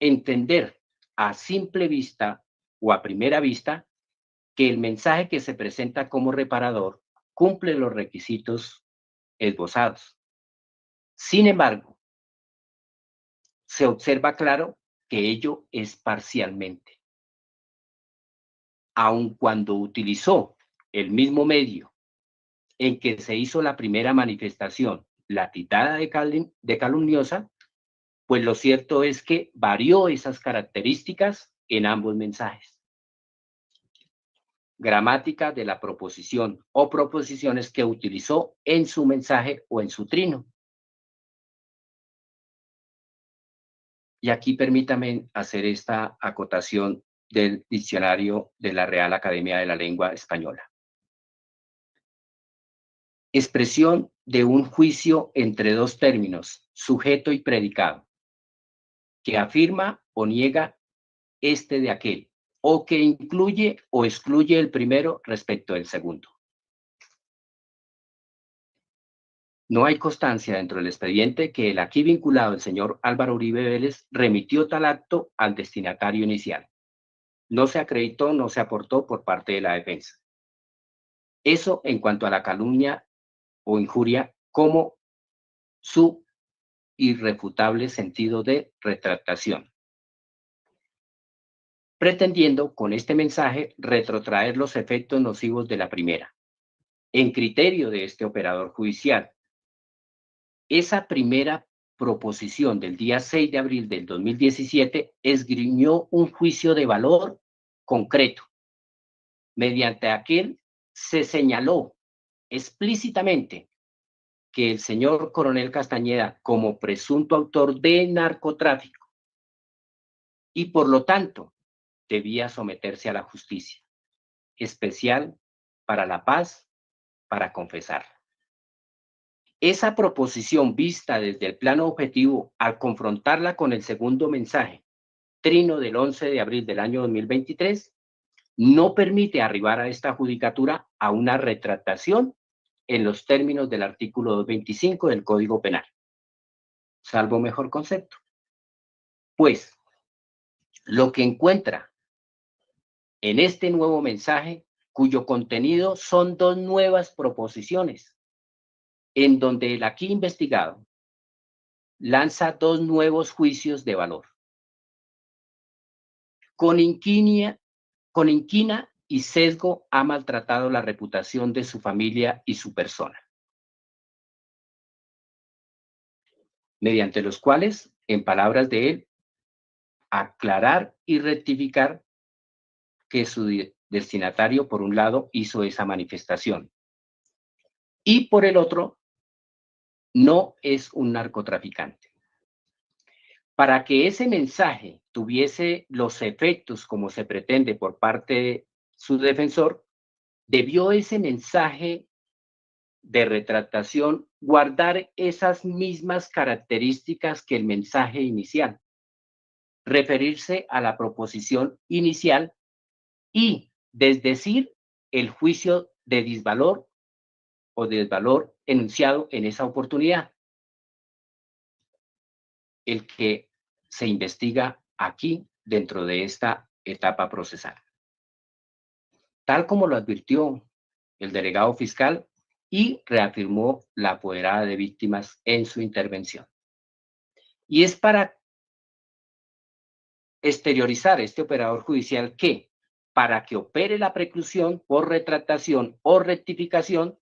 entender a simple vista o a primera vista que el mensaje que se presenta como reparador cumple los requisitos esbozados. Sin embargo, se observa claro que ello es parcialmente. Aun cuando utilizó el mismo medio en que se hizo la primera manifestación, la titada de calumniosa, pues lo cierto es que varió esas características en ambos mensajes. Gramática de la proposición o proposiciones que utilizó en su mensaje o en su trino. Y aquí permítame hacer esta acotación del diccionario de la Real Academia de la Lengua Española. Expresión de un juicio entre dos términos, sujeto y predicado, que afirma o niega este de aquel, o que incluye o excluye el primero respecto del segundo. No hay constancia dentro del expediente que el aquí vinculado, el señor Álvaro Uribe Vélez, remitió tal acto al destinatario inicial. No se acreditó, no se aportó por parte de la defensa. Eso en cuanto a la calumnia o injuria como su irrefutable sentido de retractación, pretendiendo con este mensaje retrotraer los efectos nocivos de la primera. En criterio de este operador judicial, esa primera proposición del día 6 de abril del 2017 esgrimió un juicio de valor concreto, mediante aquel se señaló explícitamente que el señor Coronel Castañeda, como presunto autor de narcotráfico, y por lo tanto debía someterse a la justicia especial para la paz, para confesar. Esa proposición vista desde el plano objetivo, al confrontarla con el segundo mensaje, trino del 11 de abril del año 2023, no permite arribar a esta judicatura a una retractación en los términos del artículo 225 del Código Penal, salvo mejor concepto. Pues, lo que encuentra en este nuevo mensaje, cuyo contenido son dos nuevas proposiciones, en donde el aquí investigado lanza dos nuevos juicios de valor. Con inquina y sesgo ha maltratado la reputación de su familia y su persona, mediante los cuales, en palabras de él, aclarar y rectificar que su destinatario, por un lado, hizo esa manifestación y por el otro, no es un narcotraficante. Para que ese mensaje tuviese los efectos como se pretende por parte de su defensor, debió ese mensaje de retractación guardar esas mismas características que el mensaje inicial, referirse a la proposición inicial y desdecir el juicio de disvalor o desvalor enunciado en esa oportunidad, el que se investiga aquí dentro de esta etapa procesal. Tal como lo advirtió el delegado fiscal y reafirmó la apoderada de víctimas en su intervención. Y es para exteriorizar este operador judicial que, para que opere la preclusión por retractación o rectificación,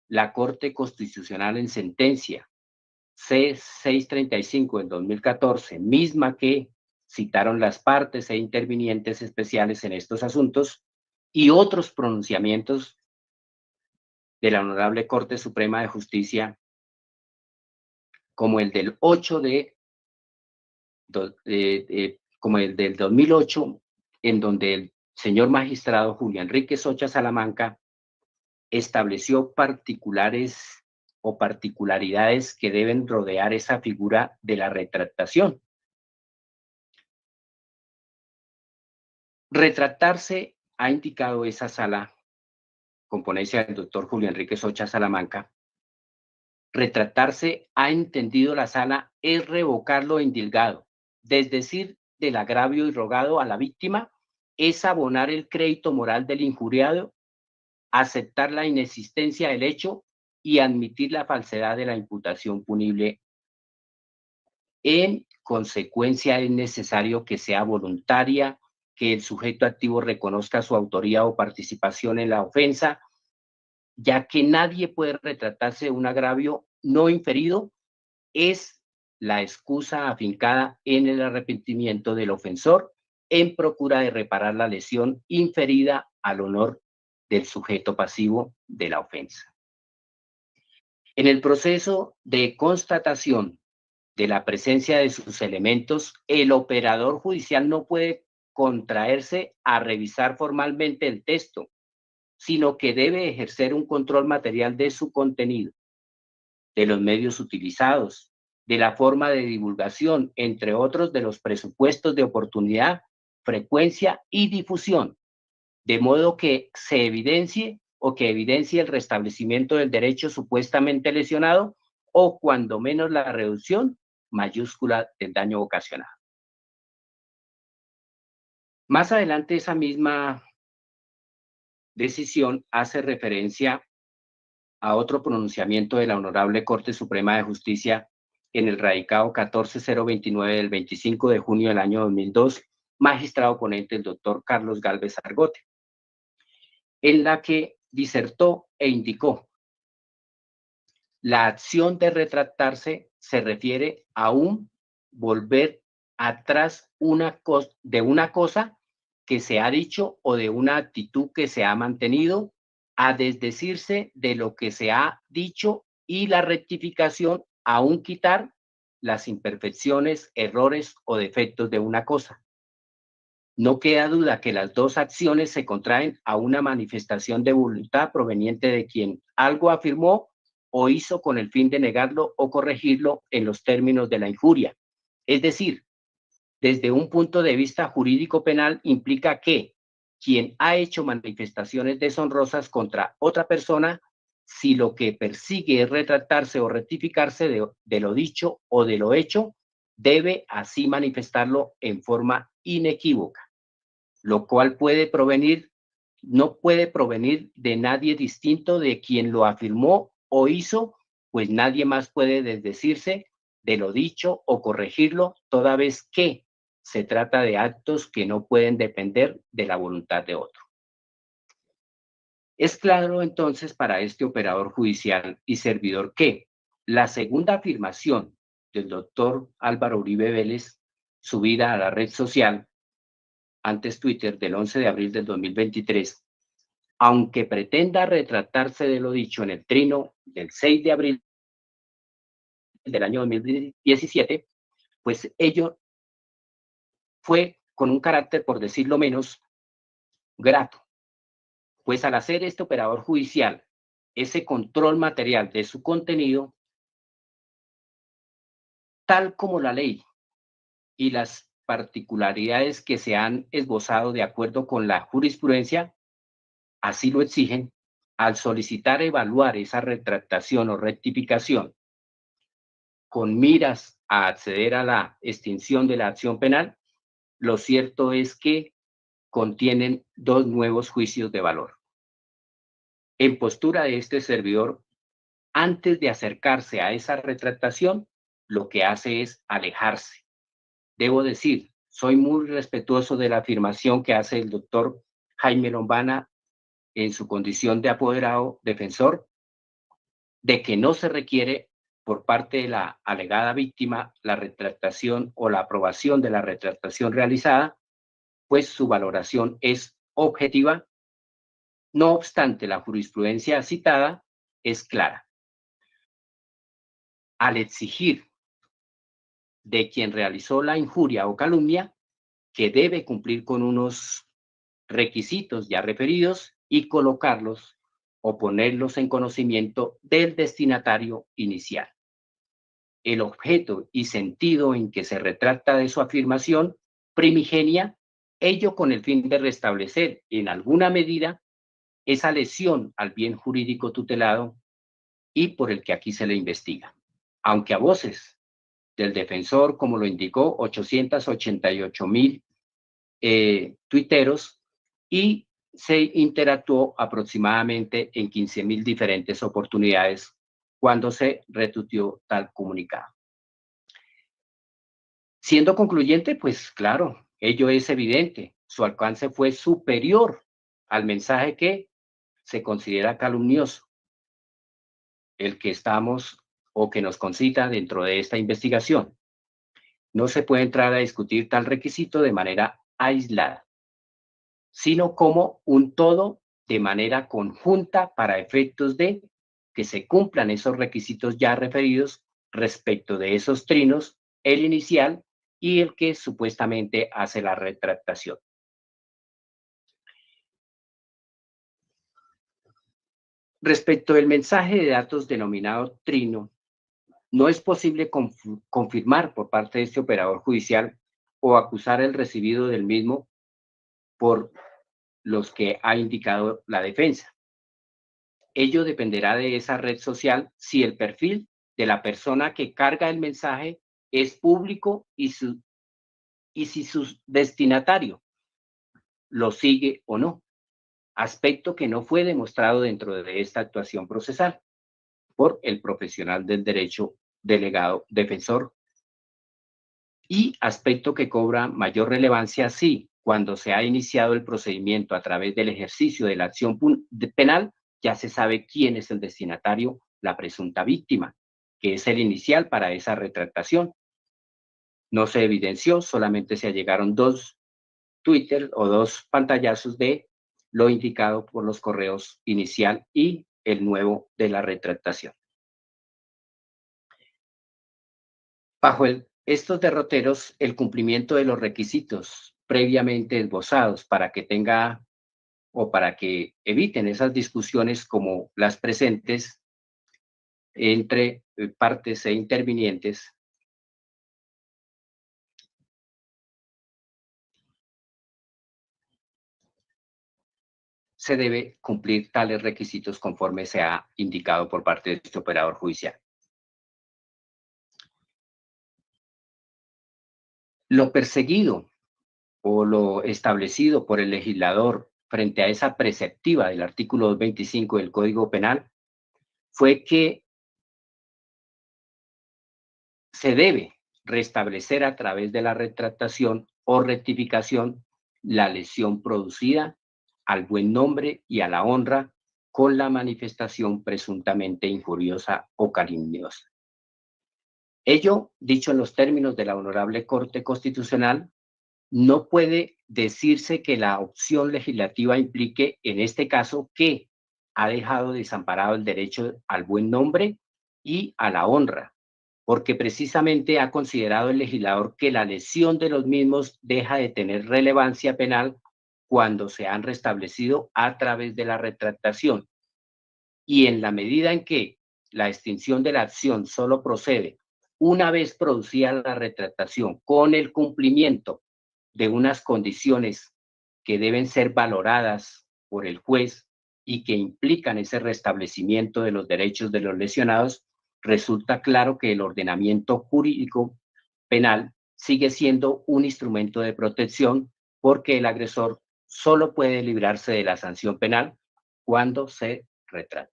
la Corte Constitucional en sentencia C635 del 2014, misma que citaron las partes e intervinientes especiales en estos asuntos, y otros pronunciamientos de la Honorable Corte Suprema de Justicia, como el del 8 como el del 2008, en donde el señor magistrado Julio Enrique Socha Salamanca estableció particulares o particularidades que deben rodear esa figura de la retractación. Retractarse, ha indicado esa sala, con ponencia del doctor Julio Enrique Socha Salamanca, retractarse, ha entendido la sala, es revocar lo indilgado, desdecir del agravio irrogado a la víctima es abonar el crédito moral del injuriado, aceptar la inexistencia del hecho y admitir la falsedad de la imputación punible. En consecuencia, es necesario que sea voluntaria, que el sujeto activo reconozca su autoría o participación en la ofensa, ya que nadie puede retratarse de un agravio no inferido, es la excusa afincada en el arrepentimiento del ofensor en procura de reparar la lesión inferida al honor del sujeto pasivo de la ofensa. En el proceso de constatación de la presencia de sus elementos, el operador judicial no puede contraerse a revisar formalmente el texto, sino que debe ejercer un control material de su contenido, de los medios utilizados, de la forma de divulgación, entre otros de los presupuestos de oportunidad, frecuencia y difusión, de modo que se evidencie o que evidencie el restablecimiento del derecho supuestamente lesionado o cuando menos la reducción mayúscula del daño ocasionado. Más adelante esa misma decisión hace referencia a otro pronunciamiento de la Honorable Corte Suprema de Justicia en el radicado 14029 del 25 de junio del año 2002, magistrado ponente el doctor Carlos Gálvez Argote, en la que disertó e indicó: la acción de retractarse se refiere a un volver atrás de una cosa que se ha dicho o de una actitud que se ha mantenido, a desdecirse de lo que se ha dicho y la rectificación a un quitar las imperfecciones, errores o defectos de una cosa. No queda duda que las dos acciones se contraen a una manifestación de voluntad proveniente de quien algo afirmó o hizo con el fin de negarlo o corregirlo en los términos de la injuria. Es decir, desde un punto de vista jurídico penal implica que quien ha hecho manifestaciones deshonrosas contra otra persona, si lo que persigue es retractarse o rectificarse de lo dicho o de lo hecho, debe así manifestarlo en forma inequívoca, lo cual no puede provenir de nadie distinto de quien lo afirmó o hizo, pues nadie más puede desdecirse de lo dicho o corregirlo, toda vez que se trata de actos que no pueden depender de la voluntad de otro. Es claro entonces para este operador judicial y servidor que la segunda afirmación del doctor Álvaro Uribe Vélez, subida a la red social, antes Twitter, del 11 de abril del 2023, aunque pretenda retratarse de lo dicho en el trino del 6 de abril del año 2017, pues ello fue con un carácter, por decirlo menos, grato, pues al hacer este operador judicial ese control material de su contenido, tal como la ley y las particularidades que se han esbozado de acuerdo con la jurisprudencia así lo exigen, al solicitar evaluar esa retractación o rectificación con miras a acceder a la extinción de la acción penal, lo cierto es que contienen dos nuevos juicios de valor. En postura de este servidor, antes de acercarse a esa retractación, lo que hace es alejarse. Debo decir, soy muy respetuoso de la afirmación que hace el doctor Jaime Lombana en su condición de apoderado defensor, de que no se requiere por parte de la alegada víctima la retractación o la aprobación de la retractación realizada, pues su valoración es objetiva. No obstante, la jurisprudencia citada es clara. Al exigir de quien realizó la injuria o calumnia que debe cumplir con unos requisitos ya referidos y colocarlos o ponerlos en conocimiento del destinatario inicial. El objeto y sentido en que se retrata de su afirmación primigenia, ello con el fin de restablecer en alguna medida esa lesión al bien jurídico tutelado y por el que aquí se le investiga. Aunque a voces del defensor, como lo indicó, 888.000 tuiteros, y se interactuó aproximadamente en 15.000 diferentes oportunidades cuando se retuiteó tal comunicado. Siendo concluyente, pues claro, ello es evidente, su alcance fue superior al mensaje que se considera calumnioso, el que estamos o que nos concita dentro de esta investigación. No se puede entrar a discutir tal requisito de manera aislada, sino como un todo de manera conjunta para efectos de que se cumplan esos requisitos ya referidos respecto de esos trinos, el inicial y el que supuestamente hace la retractación. Respecto del mensaje de datos denominado trino, no es posible confirmar por parte de este operador judicial o acusar el recibido del mismo por los que ha indicado la defensa. Ello dependerá de esa red social si el perfil de la persona que carga el mensaje es público y si su destinatario lo sigue o no, aspecto que no fue demostrado dentro de esta actuación procesal por el profesional del derecho delegado defensor, y aspecto que cobra mayor relevancia si, cuando se ha iniciado el procedimiento a través del ejercicio de la acción penal, ya se sabe quién es el destinatario, la presunta víctima, que es el inicial para esa retractación. No se evidenció, solamente se allegaron 2 Twitter o 2 pantallazos de lo indicado por los correos inicial y el nuevo de la retractación. Bajo estos derroteros, el cumplimiento de los requisitos previamente esbozados para que tenga o para que eviten esas discusiones como las presentes entre partes e intervinientes, se debe cumplir tales requisitos conforme se ha indicado por parte de este operador judicial. Lo perseguido o lo establecido por el legislador frente a esa preceptiva del artículo 225 del Código Penal fue que se debe restablecer a través de la retractación o rectificación la lesión producida al buen nombre y a la honra con la manifestación presuntamente injuriosa o calumniosa. Ello, dicho en los términos de la Honorable Corte Constitucional, no puede decirse que la opción legislativa implique, en este caso, que ha dejado desamparado el derecho al buen nombre y a la honra, porque precisamente ha considerado el legislador que la lesión de los mismos deja de tener relevancia penal cuando se han restablecido a través de la retractación. Y en la medida en que la extinción de la acción solo procede una vez producida la retractación con el cumplimiento de unas condiciones que deben ser valoradas por el juez y que implican ese restablecimiento de los derechos de los lesionados, resulta claro que el ordenamiento jurídico penal sigue siendo un instrumento de protección porque el agresor solo puede librarse de la sanción penal cuando se retracta.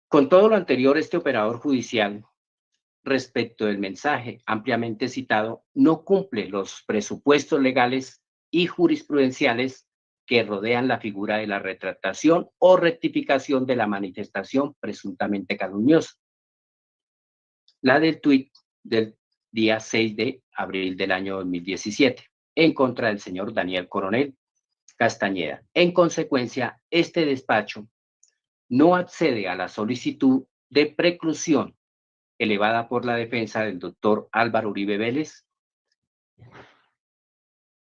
Con todo lo anterior, este operador judicial, respecto del mensaje ampliamente citado, no cumple los presupuestos legales y jurisprudenciales que rodean la figura de la retractación o rectificación de la manifestación presuntamente calumniosa. La del tuit del día 6 de abril del año 2017, en contra del señor Daniel Coronel Castañeda. En consecuencia, este despacho no accede a la solicitud de preclusión elevada por la defensa del doctor Álvaro Uribe Vélez,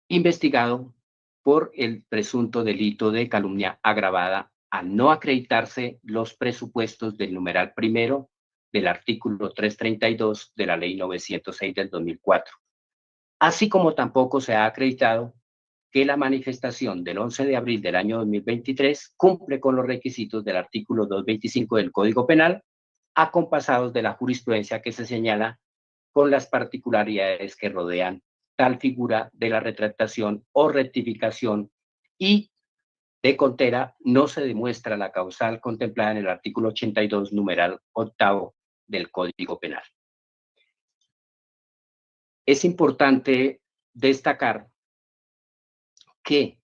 investigado por el presunto delito de calumnia agravada al no acreditarse los presupuestos del numeral primero del artículo 332 de la Ley 906 del 2004, así como tampoco se ha acreditado que la manifestación del 11 de abril del año 2023 cumple con los requisitos del artículo 225 del Código Penal acompasados de la jurisprudencia que se señala con las particularidades que rodean tal figura de la retractación o rectificación y de contera no se demuestra la causal contemplada en el artículo 82, numeral octavo del Código Penal. Es importante destacar que,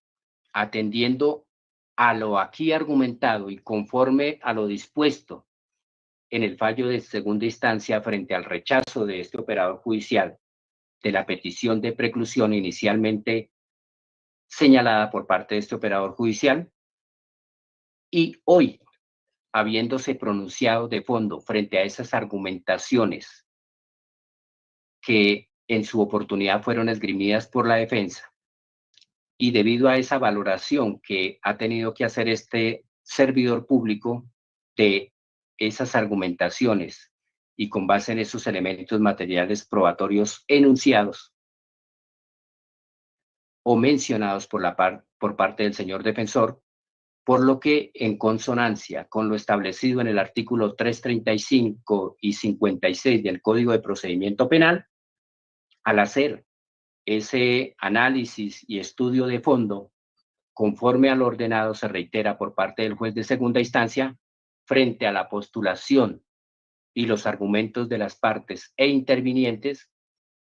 atendiendo a lo aquí argumentado y conforme a lo dispuesto en el fallo de segunda instancia frente al rechazo de este operador judicial de la petición de preclusión inicialmente señalada por parte de este operador judicial, y hoy, habiéndose pronunciado de fondo frente a esas argumentaciones que en su oportunidad fueron esgrimidas por la defensa, y debido a esa valoración que ha tenido que hacer este servidor público de esas argumentaciones y con base en esos elementos materiales probatorios enunciados o mencionados por parte del señor defensor, por lo que en consonancia con lo establecido en el artículo 335 y 56 del Código de Procedimiento Penal, al hacer ese análisis y estudio de fondo, conforme a lo ordenado, se reitera por parte del juez de segunda instancia, frente a la postulación y los argumentos de las partes e intervinientes,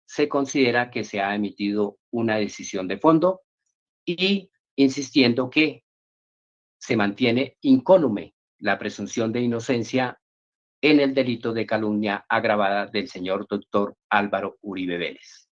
se considera que se ha emitido una decisión de fondo y insistiendo que se mantiene incólume la presunción de inocencia en el delito de calumnia agravada del señor doctor Álvaro Uribe Vélez.